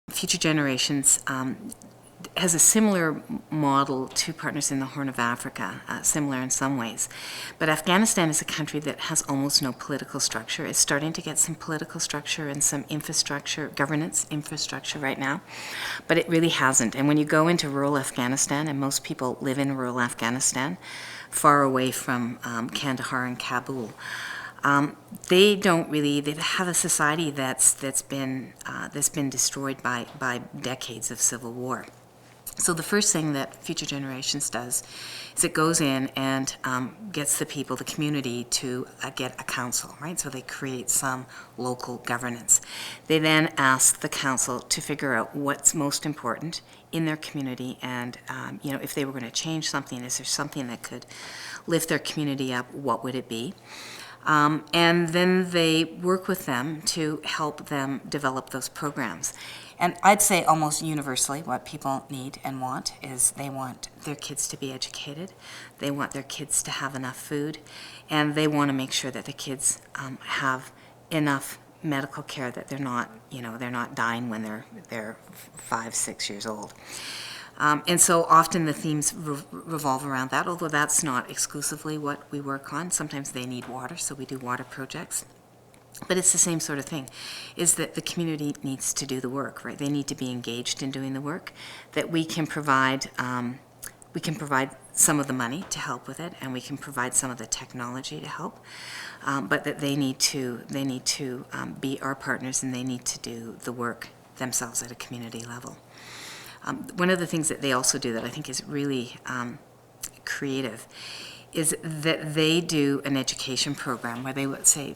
Future Generations has a similar model to Partners in the Horn of Africa, similar in some ways. But Afghanistan is a country that has almost no political structure. It's starting to get some political structure and some infrastructure, governance infrastructure right now, but it really hasn't. And when you go into rural Afghanistan, and most people live in rural Afghanistan, far away from Kandahar and Kabul, they have a society that's been destroyed by decades of civil war. So the first thing that Future Generations does is it goes in and gets the people, the community, to get a council, right? So they create some local governance. They then ask the council to figure out what's most important in their community, and if they were going to change something, is there something that could lift their community up? What would it be? And then they work with them to help them develop those programs. And I'd say almost universally what people need and want is they want their kids to be educated, they want their kids to have enough food, and they want to make sure that the kids have enough medical care, that they're not dying when they're 5, 6 years old. And so often the themes revolve around that, although that's not exclusively what we work on. Sometimes they need water, so we do water projects. But it's the same sort of thing, is that the community needs to do the work, right? They need to be engaged in doing the work, that we can provide some of the money to help with it, and we can provide some of the technology to help, but that they need to be our partners, and they need to do the work themselves at a community level. One of the things that they also do that I think is really creative is that they do an education program where they would say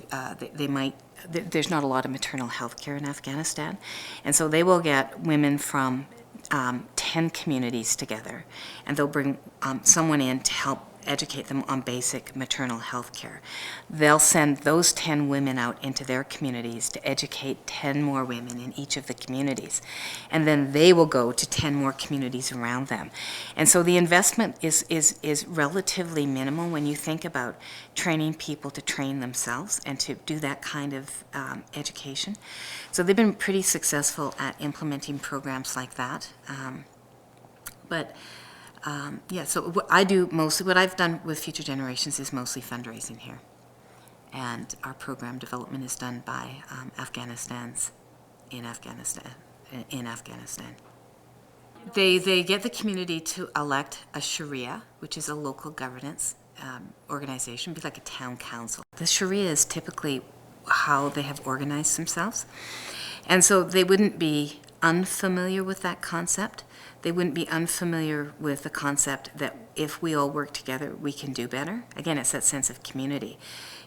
there's not a lot of maternal health care in Afghanistan, and so they will get women from 10 communities together, and they'll bring someone in to help educate them on basic maternal health care. They'll send those 10 women out into their communities to educate 10 more women in each of the communities. And then they will go to 10 more communities around them. And so the investment is relatively minimal when you think about training people to train themselves and to do that kind of education. So they've been pretty successful at implementing programs like that. So what I've done with Future Generations is mostly fundraising here. And our program development is done by Afghanistans in Afghanistan. They get the community to elect a Sharia, which is a local governance organization, be like a town council. The Sharia is typically how they have organized themselves. And so they wouldn't be unfamiliar with that concept. They wouldn't be unfamiliar with the concept that if we all work together, we can do better. Again, it's that sense of community.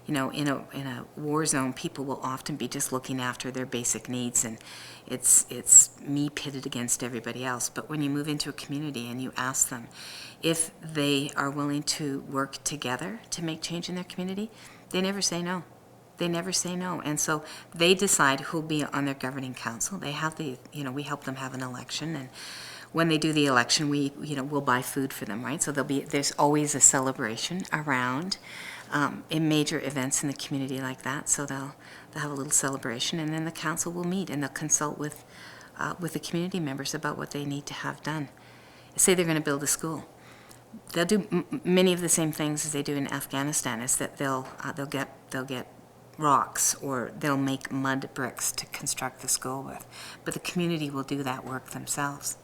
In a war zone, people will often be just looking after their basic needs, and it's me pitted against everybody else. But when you move into a community and you ask them if they are willing to work together to make change in their community, they never say no. They never say no. And so they decide who'll be on their governing council. They have we help them have an election, and when they do the election, we'll buy food for them, right? So there's always a celebration around in major events in the community like that. So they'll have a little celebration, and then the council will meet and they'll consult with the community members about what they need to have done. Say they're going to build a school. They'll do many of the same things as they do in Afghanistan. Is that they'll get rocks, or they'll make mud bricks to construct the school with. But the community will do that work themselves.